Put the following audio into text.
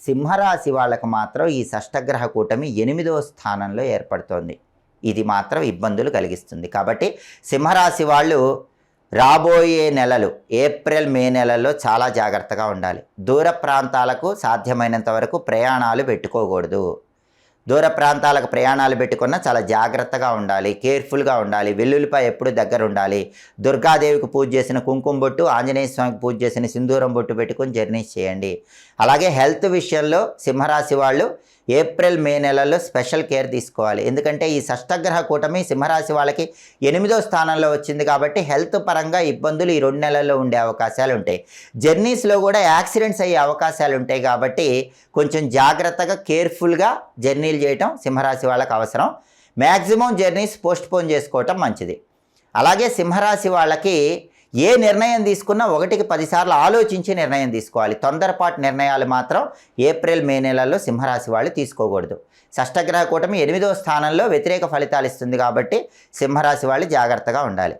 సింహరాశి వాళ్ళకు మాత్రం ఈ షష్టగ్రహ కూటమి 8వ స్థానంలో ఏర్పడుతోంది. ఇది మాత్రం ఇబ్బందులు కలిగిస్తుంది. కాబట్టి సింహరాశి వాళ్ళు రాబోయే నెలలు ఏప్రిల్ మే నెలల్లో చాలా జాగ్రత్తగా ఉండాలి. దూర ప్రాంతాలకు సాధ్యమైనంత వరకు ప్రయాణాలు పెట్టుకోకూడదు. దూర ప్రాంతాలకు ప్రయాణాలు పెట్టుకున్నా చాలా జాగ్రత్తగా ఉండాలి, కేర్ఫుల్గా ఉండాలి. వెల్లుల్లిపాయ ఎప్పుడు దగ్గర ఉండాలి. దుర్గాదేవికి పూజ చేసిన కుంకుమ బొట్టు, ఆంజనేయ స్వామికి పూజ చేసిన సింధూరం బొట్టు పెట్టుకొని జర్నీస్ చేయండి. అలాగే హెల్త్ విషయంలో సింహరాశి వాళ్ళు ఏప్రిల్ మే నెలల్లో స్పెషల్ కేర్ తీసుకోవాలి. ఎందుకంటే ఈ షష్టగ్రహ కూటమి సింహరాశి వాళ్ళకి 8వ స్థానంలో వచ్చింది కాబట్టి హెల్త్ పరంగా ఇబ్బందులు ఈ 2 నెలల్లో ఉండే అవకాశాలు ఉంటాయి. జర్నీస్లో కూడా యాక్సిడెంట్స్ అయ్యే అవకాశాలు ఉంటాయి కాబట్టి కొంచెం జాగ్రత్తగా కేర్ఫుల్గా జర్నీలు చేయటం సింహరాశి వాళ్ళకి అవసరం. మ్యాక్సిమం జర్నీస్ పోస్ట్పోన్ చేసుకోవటం మంచిది. అలాగే సింహరాశి వాళ్ళకి ఏ నిర్ణయం తీసుకున్నా 1కి 10 సార్లు ఆలోచించి నిర్ణయం తీసుకోవాలి. తొందరపాటు నిర్ణయాలు మాత్రం ఏప్రిల్ మే నెలల్లో సింహరాశి వాళ్ళు తీసుకోకూడదు. షష్టగ్రహ కూటమి 8వ స్థానంలో వ్యతిరేక ఫలితాలు ఇస్తుంది కాబట్టి సింహరాశి వాళ్ళు జాగ్రత్తగా ఉండాలి.